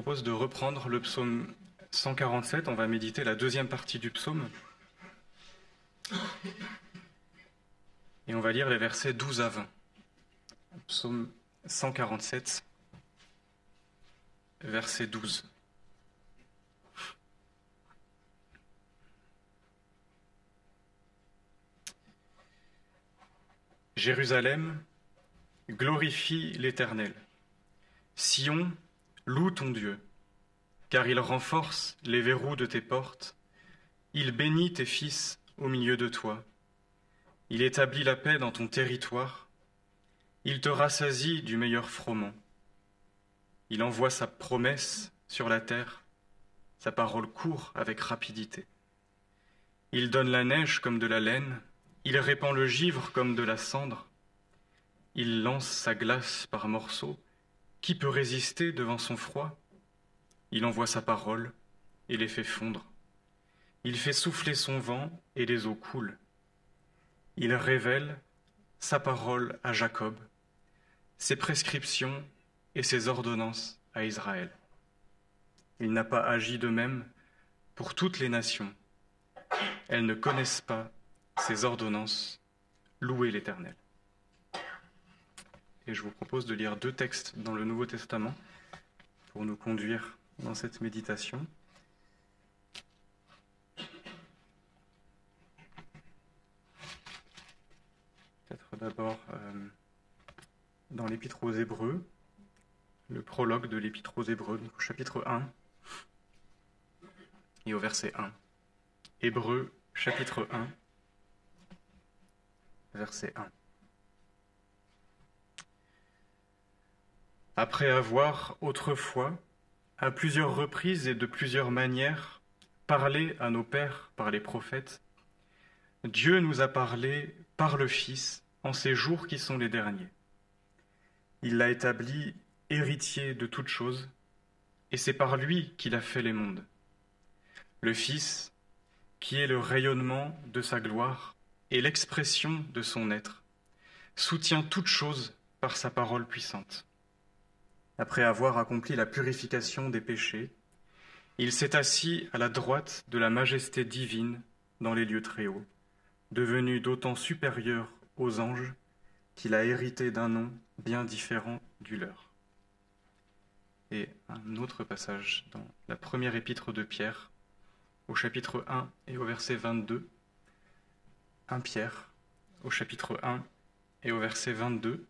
propose de reprendre le psaume 147. On va méditer la deuxième partie du psaume. Et on va lire les versets 12 à 20. Psaume 147, verset 12. Jérusalem, glorifie l'Éternel. Sion, loue ton Dieu, car il renforce les verrous de tes portes. Il bénit tes fils au milieu de toi. Il établit la paix dans ton territoire. Il te rassasie du meilleur froment. Il envoie sa promesse sur la terre. Sa parole court avec rapidité. Il donne la neige comme de la laine. Il répand le givre comme de la cendre. Il lance sa glace par morceaux. Qui peut résister devant son froid? Il envoie sa parole et les fait fondre. Il fait souffler son vent et les eaux coulent. Il révèle sa parole à Jacob, ses prescriptions et ses ordonnances à Israël. Il n'a pas agi de même pour toutes les nations. Elles ne connaissent pas ses ordonnances. Louez l'Éternel. Et je vous propose de lire deux textes dans le Nouveau Testament pour nous conduire dans cette méditation. Peut-être d'abord dans l'Épître aux Hébreux, le prologue de l'Épître aux Hébreux, donc au chapitre 1 et au verset 1. Hébreux, chapitre 1, verset 1. Après avoir autrefois, à plusieurs reprises et de plusieurs manières, parlé à nos pères par les prophètes, Dieu nous a parlé par le Fils en ces jours qui sont les derniers. Il l'a établi héritier de toutes choses, et c'est par lui qu'il a fait les mondes. Le Fils, qui est le rayonnement de sa gloire et l'expression de son être, soutient toutes choses par sa parole puissante. Après avoir accompli la purification des péchés, il s'est assis à la droite de la majesté divine dans les lieux très hauts, devenu d'autant supérieur aux anges qu'il a hérité d'un nom bien différent du leur. Et un autre passage dans la première épître de Pierre, au chapitre 1 et au verset 22. 1 Pierre, au chapitre 1 et au verset 22.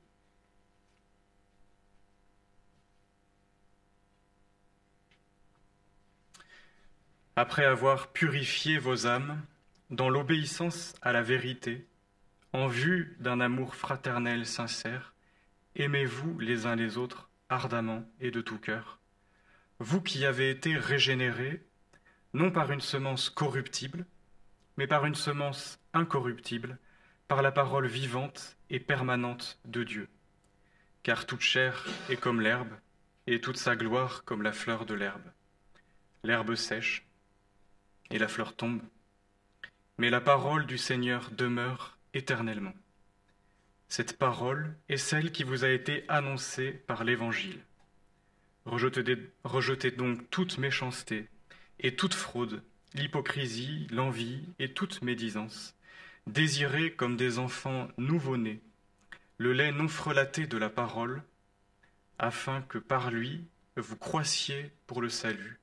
Après avoir purifié vos âmes dans l'obéissance à la vérité, en vue d'un amour fraternel sincère, aimez-vous les uns les autres ardemment et de tout cœur, vous qui avez été régénérés, non par une semence corruptible, mais par une semence incorruptible, par la parole vivante et permanente de Dieu. Car toute chair est comme l'herbe, et toute sa gloire comme la fleur de l'herbe. L'herbe sèche, et la fleur tombe, mais la parole du Seigneur demeure éternellement. Cette parole est celle qui vous a été annoncée par l'Évangile. Rejetez donc toute méchanceté et toute fraude, l'hypocrisie, l'envie et toute médisance. Désirez comme des enfants nouveau-nés le lait non frelaté de la parole, afin que par lui vous croissiez pour le salut,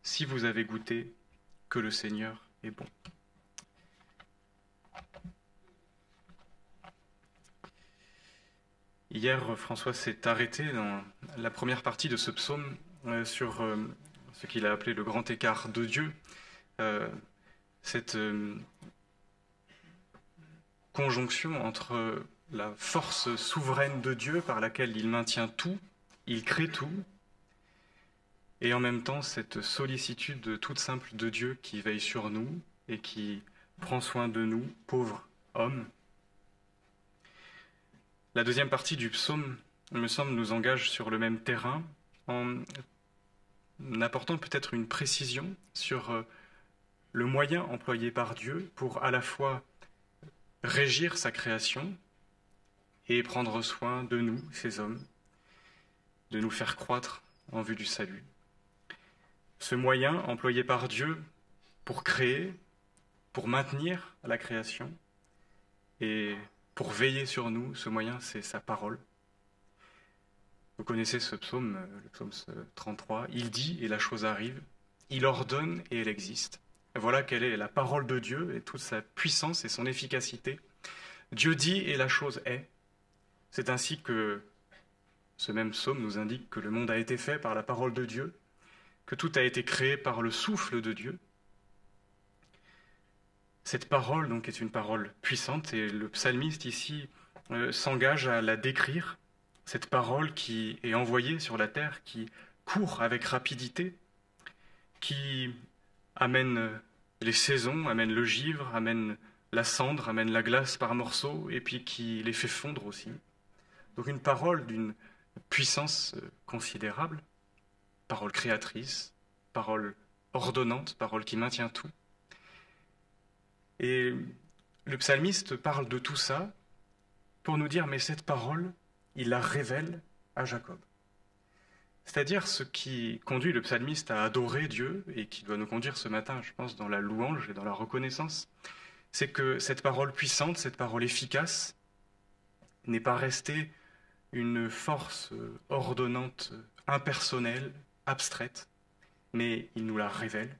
si vous avez goûté que le Seigneur est bon. Hier, François s'est arrêté dans la première partie de ce psaume sur ce qu'il a appelé le grand écart de Dieu, cette conjonction entre la force souveraine de Dieu par laquelle il maintient tout, il crée tout, et en même temps cette sollicitude toute simple de Dieu qui veille sur nous et qui prend soin de nous, pauvres hommes. La deuxième partie du psaume, il me semble, nous engage sur le même terrain en apportant peut-être une précision sur le moyen employé par Dieu pour à la fois régir sa création et prendre soin de nous, ces hommes, de nous faire croître en vue du salut. ce moyen employé par Dieu pour créer, pour maintenir la création et pour veiller sur nous, ce moyen, c'est sa parole. Vous connaissez ce psaume, le psaume 33, il dit et la chose arrive, il ordonne et elle existe. Et voilà quelle est la parole de Dieu et toute sa puissance et son efficacité. Dieu dit et la chose est. C'est ainsi que ce même psaume nous indique que le monde a été fait par la parole de Dieu, que tout a été créé par le souffle de Dieu. Cette parole donc est une parole puissante et le psalmiste ici s'engage à la décrire, cette parole qui est envoyée sur la terre, qui court avec rapidité, qui amène les saisons, amène le givre, amène la cendre, amène la glace par morceaux et puis qui les fait fondre aussi. Donc une parole d'une puissance considérable, parole créatrice, parole ordonnante, parole qui maintient tout. Et le psalmiste parle de tout ça pour nous dire, mais cette parole, il la révèle à Jacob. C'est-à-dire ce qui conduit le psalmiste à adorer Dieu et qui doit nous conduire ce matin, je pense, dans la louange et dans la reconnaissance, c'est que cette parole puissante, cette parole efficace, n'est pas restée une force ordonnante, impersonnelle, abstraite, mais il nous la révèle.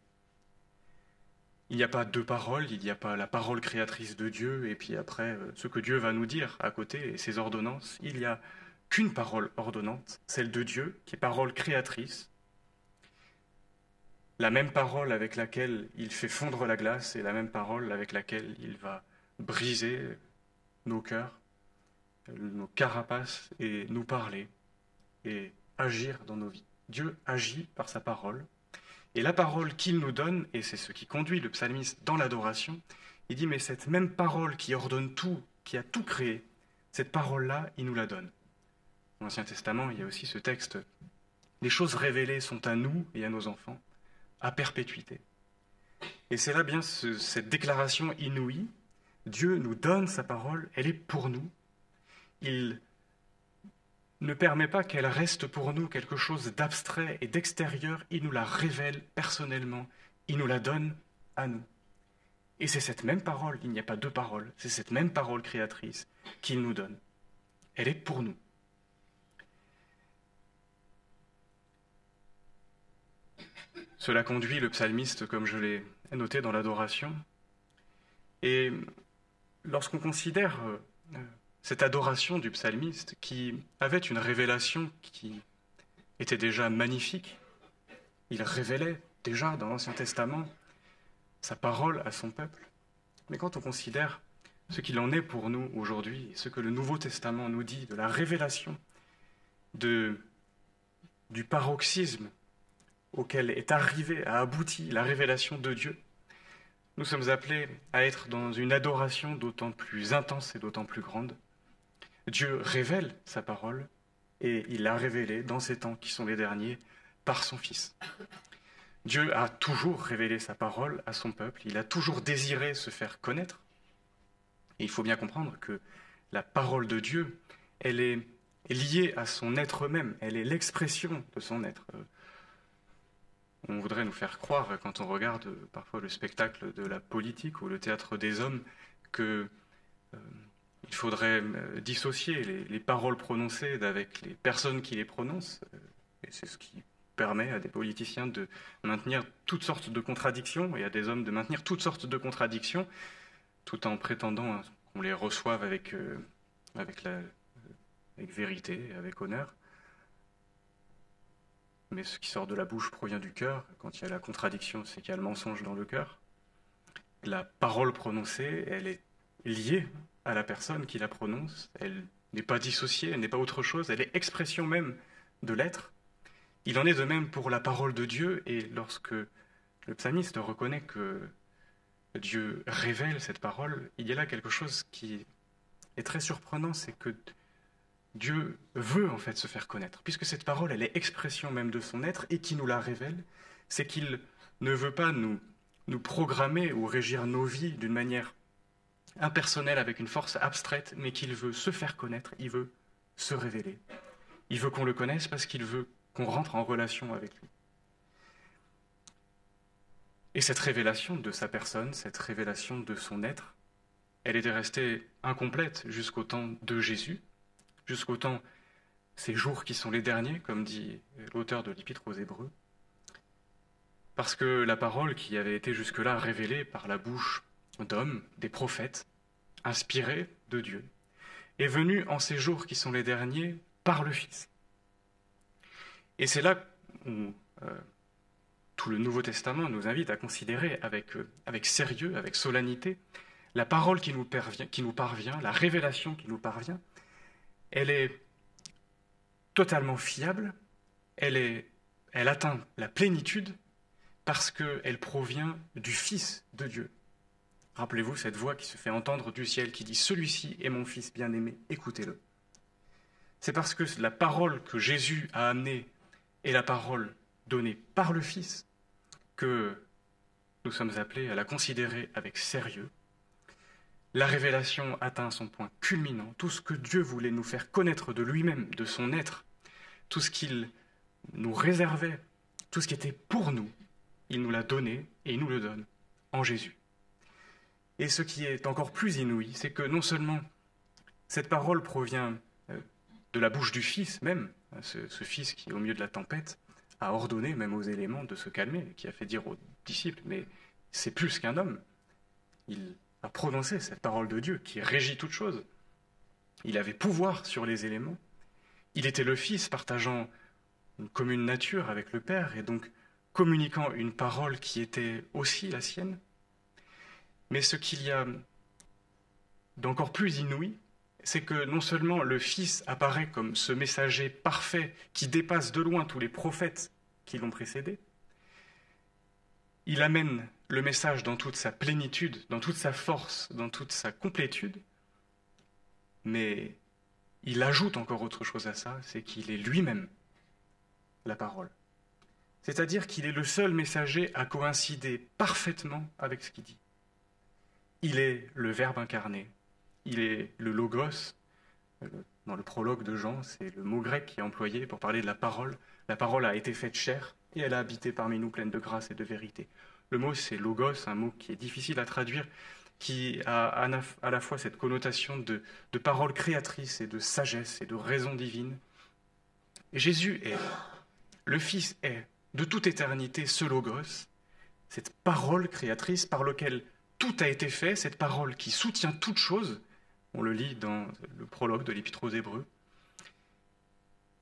Il n'y a pas deux paroles, il n'y a pas la parole créatrice de Dieu et puis après ce que Dieu va nous dire à côté et ses ordonnances. Il n'y a qu'une parole ordonnante, celle de Dieu, qui est parole créatrice. La même parole avec laquelle il fait fondre la glace et la même parole avec laquelle il va briser nos cœurs, nos carapaces et nous parler et agir dans nos vies. Dieu agit par sa parole. Et la parole qu'il nous donne, et c'est ce qui conduit le psalmiste dans l'adoration, il dit, mais cette même parole qui ordonne tout, qui a tout créé, cette parole-là, il nous la donne. Dans l'Ancien Testament, il y a aussi ce texte, les choses révélées sont à nous et à nos enfants, à perpétuité. Et c'est là bien cette déclaration inouïe, Dieu nous donne sa parole, elle est pour nous. Il ne permet pas qu'elle reste pour nous quelque chose d'abstrait et d'extérieur, il nous la révèle personnellement, il nous la donne à nous. Et c'est cette même parole, il n'y a pas deux paroles, c'est cette même parole créatrice qu'il nous donne. Elle est pour nous. Cela conduit le psalmiste, comme je l'ai noté dans l'adoration. Et lorsqu'on considère cette adoration du psalmiste qui avait une révélation qui était déjà magnifique, il révélait déjà dans l'Ancien Testament sa parole à son peuple. Mais quand on considère ce qu'il en est pour nous aujourd'hui, ce que le Nouveau Testament nous dit de la révélation, du paroxysme auquel est arrivée, a abouti la révélation de Dieu, nous sommes appelés à être dans une adoration d'autant plus intense et d'autant plus grande. Dieu révèle sa parole et il l'a révélée dans ces temps qui sont les derniers par son Fils. Dieu a toujours révélé sa parole à son peuple, il a toujours désiré se faire connaître. Et il faut bien comprendre que la parole de Dieu, elle est liée à son être même, elle est l'expression de son être. On voudrait nous faire croire, quand on regarde parfois le spectacle de la politique ou le théâtre des hommes, qu'il faudrait dissocier les paroles prononcées d'avec les personnes qui les prononcent. Et c'est ce qui permet à des politiciens de maintenir toutes sortes de contradictions et à des hommes de maintenir toutes sortes de contradictions, tout en prétendant qu'on les reçoive avec vérité, avec honneur. Mais ce qui sort de la bouche provient du cœur. Quand il y a la contradiction, c'est qu'il y a le mensonge dans le cœur. La parole prononcée, elle est liée à la personne qui la prononce. Elle n'est pas dissociée, elle n'est pas autre chose. Elle est expression même de l'être. Il en est de même pour la parole de Dieu. Et lorsque le psalmiste reconnaît que Dieu révèle cette parole, il y a là quelque chose qui est très surprenant, c'est que Dieu veut en fait se faire connaître, puisque cette parole, elle est expression même de son être et qui nous la révèle, c'est qu'il ne veut pas nous programmer ou régir nos vies d'une manière impersonnelle avec une force abstraite, mais qu'il veut se faire connaître, il veut se révéler. Il veut qu'on le connaisse parce qu'il veut qu'on rentre en relation avec lui. Et cette révélation de sa personne, cette révélation de son être, elle était restée incomplète jusqu'au temps de Jésus, jusqu'au temps, ces jours qui sont les derniers, comme dit l'auteur de l'Épître aux Hébreux, parce que la parole qui avait été jusque-là révélée par la bouche d'hommes, des prophètes, inspirés de Dieu, est venue en ces jours qui sont les derniers par le Fils. Et c'est là où tout le Nouveau Testament nous invite à considérer avec sérieux, avec solennité, la parole qui nous parvient, la révélation qui nous parvient. Elle est totalement fiable, elle atteint la plénitude parce qu'elle provient du Fils de Dieu. Rappelez-vous cette voix qui se fait entendre du ciel qui dit « Celui-ci est mon Fils bien-aimé, écoutez-le ». C'est parce que la parole que Jésus a amenée est la parole donnée par le Fils que nous sommes appelés à la considérer avec sérieux. La révélation atteint son point culminant. Tout ce que Dieu voulait nous faire connaître de lui-même, de son être, tout ce qu'il nous réservait, tout ce qui était pour nous, il nous l'a donné et il nous le donne en Jésus. Et ce qui est encore plus inouï, c'est que non seulement cette parole provient de la bouche du Fils même, ce Fils qui, au milieu de la tempête, a ordonné même aux éléments de se calmer, qui a fait dire aux disciples, mais c'est plus qu'un homme. Il a prononcé cette parole de Dieu qui régit toute chose. Il avait pouvoir sur les éléments. Il était le Fils partageant une commune nature avec le Père et donc communiquant une parole qui était aussi la sienne. Mais ce qu'il y a d'encore plus inouï, c'est que non seulement le Fils apparaît comme ce messager parfait qui dépasse de loin tous les prophètes qui l'ont précédé, il amène le message dans toute sa plénitude, dans toute sa force, dans toute sa complétude, mais il ajoute encore autre chose à ça, c'est qu'il est lui-même la parole. C'est-à-dire qu'il est le seul messager à coïncider parfaitement avec ce qu'il dit. Il est le Verbe incarné, il est le Logos. Dans le prologue de Jean, c'est le mot grec qui est employé pour parler de la parole. La parole a été faite chair et elle a habité parmi nous pleine de grâce et de vérité. Le mot, c'est Logos, un mot qui est difficile à traduire, qui a à la fois cette connotation de parole créatrice et de sagesse et de raison divine. Et Jésus est, le Fils est, de toute éternité, ce Logos, cette parole créatrice par laquelle tout a été fait, cette parole qui soutient toute chose. On le lit dans le prologue de l'Épître aux Hébreux.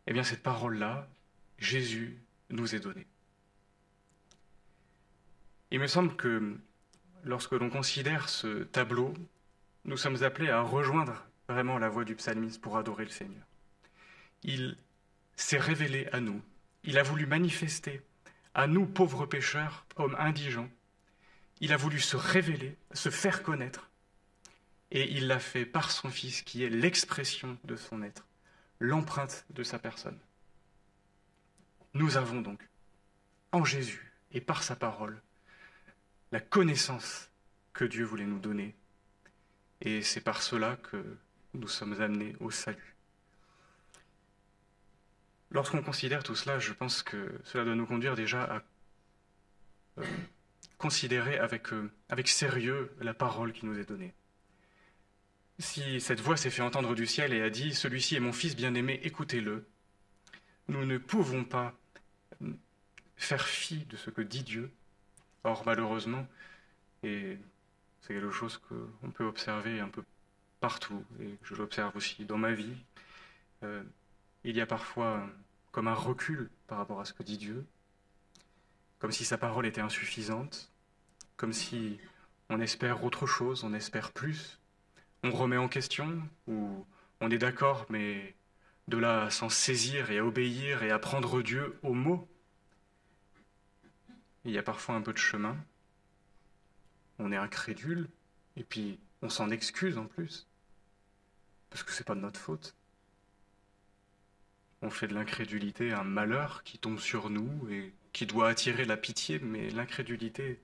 Eh bien, cette parole-là, Jésus nous est donnée. Il me semble que lorsque l'on considère ce tableau, nous sommes appelés à rejoindre vraiment la voix du psalmiste pour adorer le Seigneur. Il s'est révélé à nous. Il a voulu manifester à nous, pauvres pécheurs, hommes indigents. Il a voulu se révéler, se faire connaître. Et il l'a fait par son Fils qui est l'expression de son être, l'empreinte de sa personne. Nous avons donc, en Jésus et par sa parole, la connaissance que Dieu voulait nous donner. Et c'est par cela que nous sommes amenés au salut. Lorsqu'on considère tout cela, je pense que cela doit nous conduire déjà à considérer avec sérieux la parole qui nous est donnée. Si cette voix s'est fait entendre du ciel et a dit « Celui-ci est mon Fils bien-aimé, écoutez-le », nous ne pouvons pas faire fi de ce que dit Dieu. Or, malheureusement, et c'est quelque chose qu'on peut observer un peu partout, et je l'observe aussi dans ma vie, il y a parfois comme un recul par rapport à ce que dit Dieu, comme si sa parole était insuffisante, comme si on espère autre chose, on espère plus, on remet en question, ou on est d'accord, mais de là à s'en saisir et à obéir et à prendre Dieu au mot, il y a parfois un peu de chemin. On est incrédule, et puis on s'en excuse en plus, parce que c'est pas de notre faute. On fait de l'incrédulité un malheur qui tombe sur nous et qui doit attirer la pitié, mais l'incrédulité,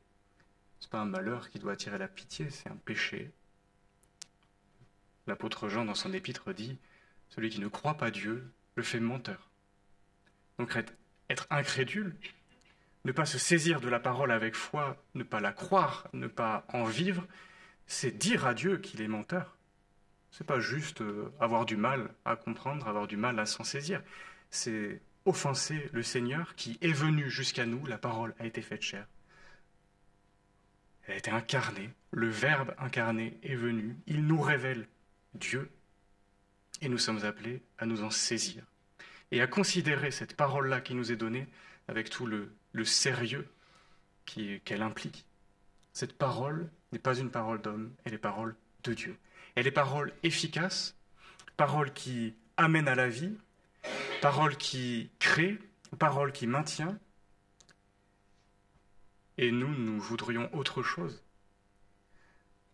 c'est pas un malheur qui doit attirer la pitié, c'est un péché. L'apôtre Jean, dans son épître, dit « Celui qui ne croit pas Dieu le fait menteur ». Donc être incrédule, Ne pas se saisir de la parole avec foi, ne pas la croire, ne pas en vivre, c'est dire à Dieu qu'il est menteur. C'est pas juste avoir du mal à comprendre, avoir du mal à s'en saisir. C'est offenser le Seigneur qui est venu jusqu'à nous, la parole a été faite chair. Elle a été incarnée, le Verbe incarné est venu, il nous révèle Dieu, et nous sommes appelés à nous en saisir, et à considérer cette parole-là qui nous est donnée avec tout le sérieux qu'elle implique. Cette parole n'est pas une parole d'homme, elle est parole de Dieu. Elle est parole efficace, parole qui amène à la vie, parole qui crée, parole qui maintient. Et nous voudrions autre chose.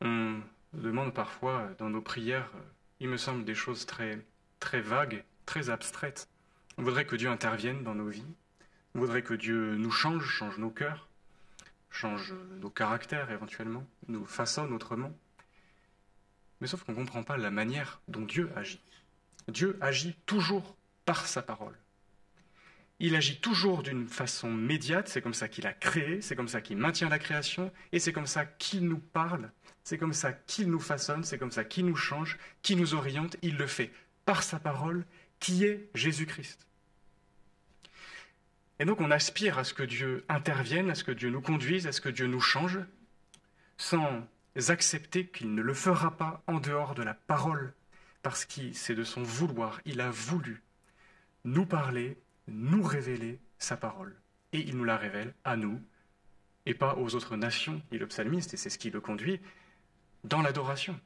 On demande parfois dans nos prières, il me semble, des choses très, très vagues, très abstraites. On voudrait que Dieu intervienne dans nos vies. On voudrait que Dieu nous change nos cœurs, change nos caractères éventuellement, nous façonne autrement. Mais sauf qu'on ne comprend pas la manière dont Dieu agit. Dieu agit toujours par sa parole. Il agit toujours d'une façon médiate, c'est comme ça qu'il a créé, c'est comme ça qu'il maintient la création, et c'est comme ça qu'il nous parle, c'est comme ça qu'il nous façonne, c'est comme ça qu'il nous change, qu'il nous oriente, il le fait par sa parole, qui est Jésus-Christ. Et donc on aspire à ce que Dieu intervienne, à ce que Dieu nous conduise, à ce que Dieu nous change, sans accepter qu'il ne le fera pas en dehors de la parole, parce que c'est de son vouloir, il a voulu nous parler, nous révéler sa parole. Et il nous la révèle à nous, et pas aux autres nations, dit le psalmiste, et c'est ce qui le conduit, dans l'adoration.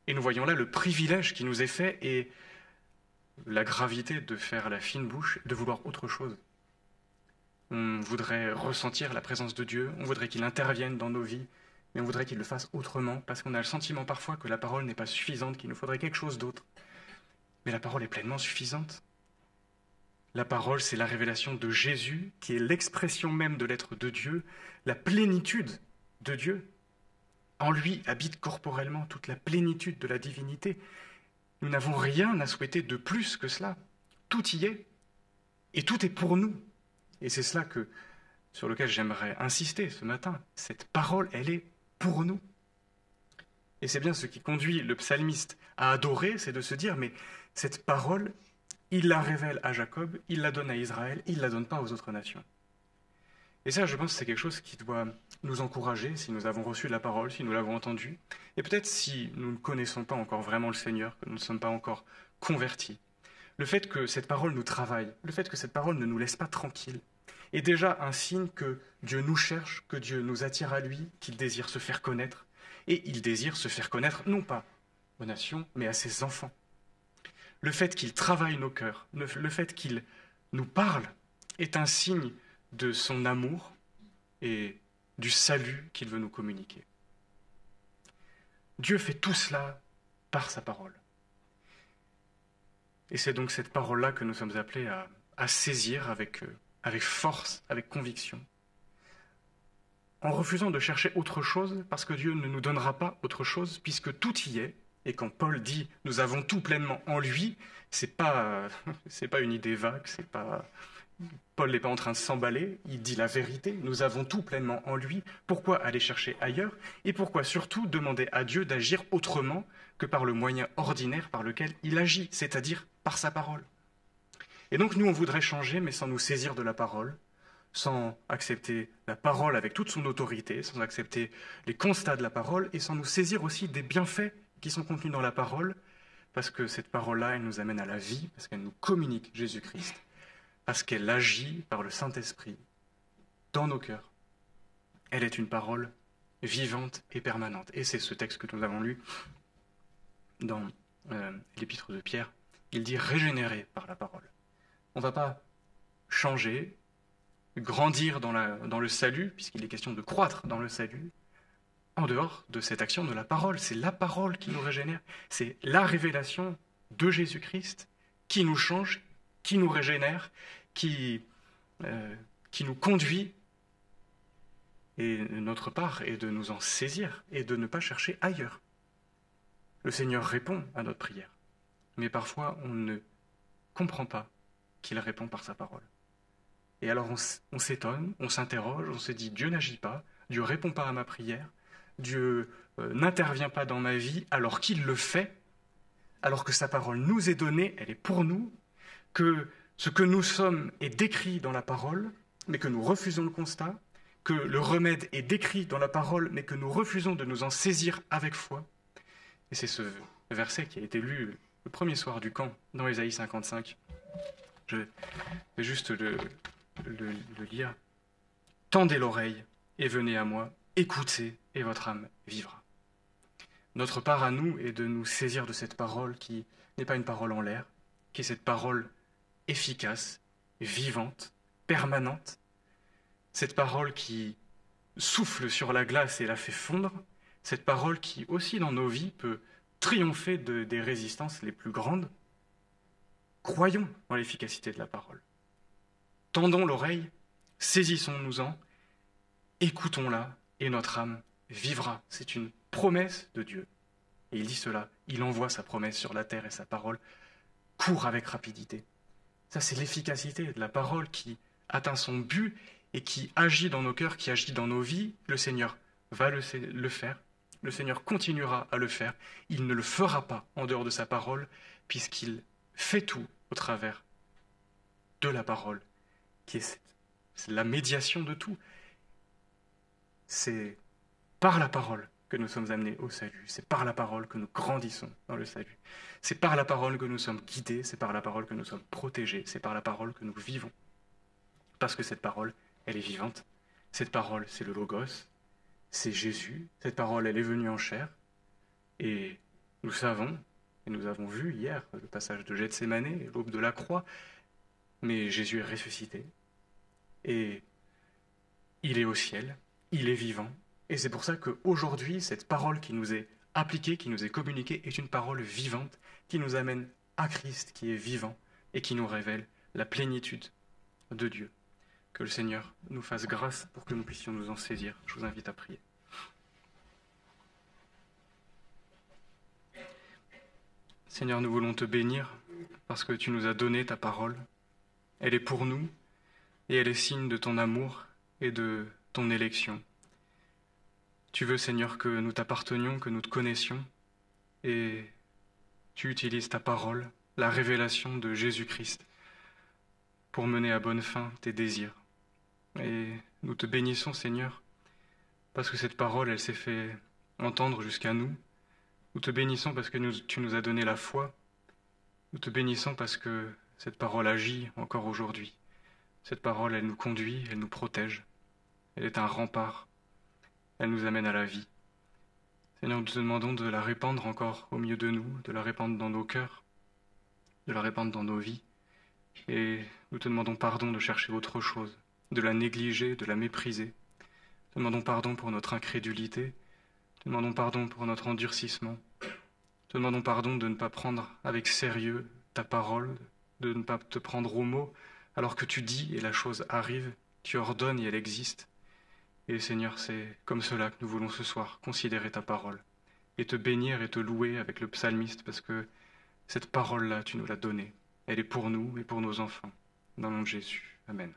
Et nous voyons là le privilège qui nous est fait et la gravité de faire la fine bouche, de vouloir autre chose. On voudrait ressentir la présence de Dieu, on voudrait qu'il intervienne dans nos vies, mais on voudrait qu'il le fasse autrement, parce qu'on a le sentiment parfois que la parole n'est pas suffisante, qu'il nous faudrait quelque chose d'autre. Mais la parole est pleinement suffisante. La parole, c'est la révélation de Jésus, qui est l'expression même de l'être de Dieu, la plénitude de Dieu. En lui habite corporellement toute la plénitude de la divinité. Nous n'avons rien à souhaiter de plus que cela. Tout y est, et tout est pour nous. Et c'est cela sur lequel j'aimerais insister ce matin. Cette parole, elle est pour nous. Et c'est bien ce qui conduit le psalmiste à adorer, c'est de se dire, mais cette parole, il la révèle à Jacob, il la donne à Israël, il ne la donne pas aux autres nations. Et ça, je pense que c'est quelque chose qui doit nous encourager si nous avons reçu la parole, si nous l'avons entendue. Et peut-être si nous ne connaissons pas encore vraiment le Seigneur, que nous ne sommes pas encore convertis. Le fait que cette parole nous travaille, le fait que cette parole ne nous laisse pas tranquilles, est déjà un signe que Dieu nous cherche, que Dieu nous attire à lui, qu'il désire se faire connaître. Et il désire se faire connaître non pas aux nations, mais à ses enfants. Le fait qu'il travaille nos cœurs, le fait qu'il nous parle, est un signe de son amour et du salut qu'il veut nous communiquer. Dieu fait tout cela par sa parole. Et c'est donc cette parole-là que nous sommes appelés à saisir avec force, avec conviction, en refusant de chercher autre chose, parce que Dieu ne nous donnera pas autre chose, puisque tout y est. Et quand Paul dit « nous avons tout pleinement en lui », c'est pas une idée vague, Paul n'est pas en train de s'emballer, il dit la vérité, nous avons tout pleinement en lui. Pourquoi aller chercher ailleurs? Et pourquoi surtout demander à Dieu d'agir autrement que par le moyen ordinaire par lequel il agit, c'est-à-dire par sa parole? Et donc nous, on voudrait changer, mais sans nous saisir de la parole, sans accepter la parole avec toute son autorité, sans accepter les constats de la parole, et sans nous saisir aussi des bienfaits qui sont contenus dans la parole, parce que cette parole-là, elle nous amène à la vie, parce qu'elle nous communique Jésus-Christ, parce qu'elle agit par le Saint-Esprit dans nos cœurs. Elle est une parole vivante et permanente. Et c'est ce texte que nous avons lu dans l'épître de Pierre. Il dit « régénérer par la parole ». On ne va pas changer, grandir dans le salut, puisqu'il est question de croître dans le salut, en dehors de cette action de la parole. C'est la parole qui nous régénère. C'est la révélation de Jésus-Christ qui nous change, qui nous régénère, qui nous conduit. Et notre part est de nous en saisir et de ne pas chercher ailleurs. Le Seigneur répond à notre prière, mais parfois on ne comprend pas qu'il répond par sa parole. Et alors on s'étonne, on s'interroge, on se dit Dieu n'agit pas, Dieu répond pas à ma prière, Dieu n'intervient pas dans ma vie alors qu'il le fait, alors que sa parole nous est donnée, elle est pour nous, que ce que nous sommes est décrit dans la parole, mais que nous refusons le constat, que le remède est décrit dans la parole, mais que nous refusons de nous en saisir avec foi. Et c'est ce verset qui a été lu le premier soir du camp, dans Ésaïe 55. Je vais juste le lire. « Tendez l'oreille et venez à moi, écoutez et votre âme vivra. » Notre part à nous est de nous saisir de cette parole qui n'est pas une parole en l'air, qui est cette parole efficace, vivante, permanente, cette parole qui souffle sur la glace et la fait fondre, cette parole qui aussi dans nos vies peut triompher des résistances les plus grandes. Croyons en l'efficacité de la parole. Tendons l'oreille, saisissons-nous-en, écoutons-la et notre âme vivra. C'est une promesse de Dieu. Et il dit cela, il envoie sa promesse sur la terre et sa parole court avec rapidité. Ça, c'est l'efficacité de la parole qui atteint son but et qui agit dans nos cœurs, qui agit dans nos vies. Le Seigneur va le faire. Le Seigneur continuera à le faire. Il ne le fera pas en dehors de sa parole, puisqu'il fait tout au travers de la parole, qui est la médiation de tout. C'est par la parole que nous sommes amenés au salut. C'est par la parole que nous grandissons dans le salut. C'est par la parole que nous sommes guidés. C'est par la parole que nous sommes protégés. C'est par la parole que nous vivons. Parce que cette parole, elle est vivante. Cette parole, c'est le Logos. C'est Jésus. Cette parole, elle est venue en chair. Et nous savons, et nous avons vu hier le passage de Gethsémanée, l'aube de la croix, mais Jésus est ressuscité. Et il est au ciel. Il est vivant. Et c'est pour ça qu'aujourd'hui, cette parole qui nous est appliquée, qui nous est communiquée, est une parole vivante, qui nous amène à Christ, qui est vivant, et qui nous révèle la plénitude de Dieu. Que le Seigneur nous fasse grâce pour que nous puissions nous en saisir. Je vous invite à prier. Seigneur, nous voulons te bénir parce que tu nous as donné ta parole. Elle est pour nous et elle est signe de ton amour et de ton élection. Tu veux, Seigneur, que nous t'appartenions, que nous te connaissions, et tu utilises ta parole, la révélation de Jésus-Christ, pour mener à bonne fin tes désirs. Et nous te bénissons, Seigneur, parce que cette parole, elle s'est fait entendre jusqu'à nous. Nous te bénissons parce que tu nous as donné la foi. Nous te bénissons parce que cette parole agit encore aujourd'hui. Cette parole, elle nous conduit, elle nous protège. Elle est un rempart. Elle nous amène à la vie. Seigneur, nous te demandons de la répandre encore au milieu de nous, de la répandre dans nos cœurs, de la répandre dans nos vies. Et nous te demandons pardon de chercher autre chose, de la négliger, de la mépriser. Nous te demandons pardon pour notre incrédulité. Nous te demandons pardon pour notre endurcissement. Nous te demandons pardon de ne pas prendre avec sérieux ta parole, de ne pas te prendre au mot, alors que tu dis et la chose arrive, tu ordonnes et elle existe. Et Seigneur, c'est comme cela que nous voulons ce soir considérer ta parole et te bénir et te louer avec le psalmiste parce que cette parole-là, tu nous l'as donnée. Elle est pour nous et pour nos enfants. Dans le nom de Jésus. Amen.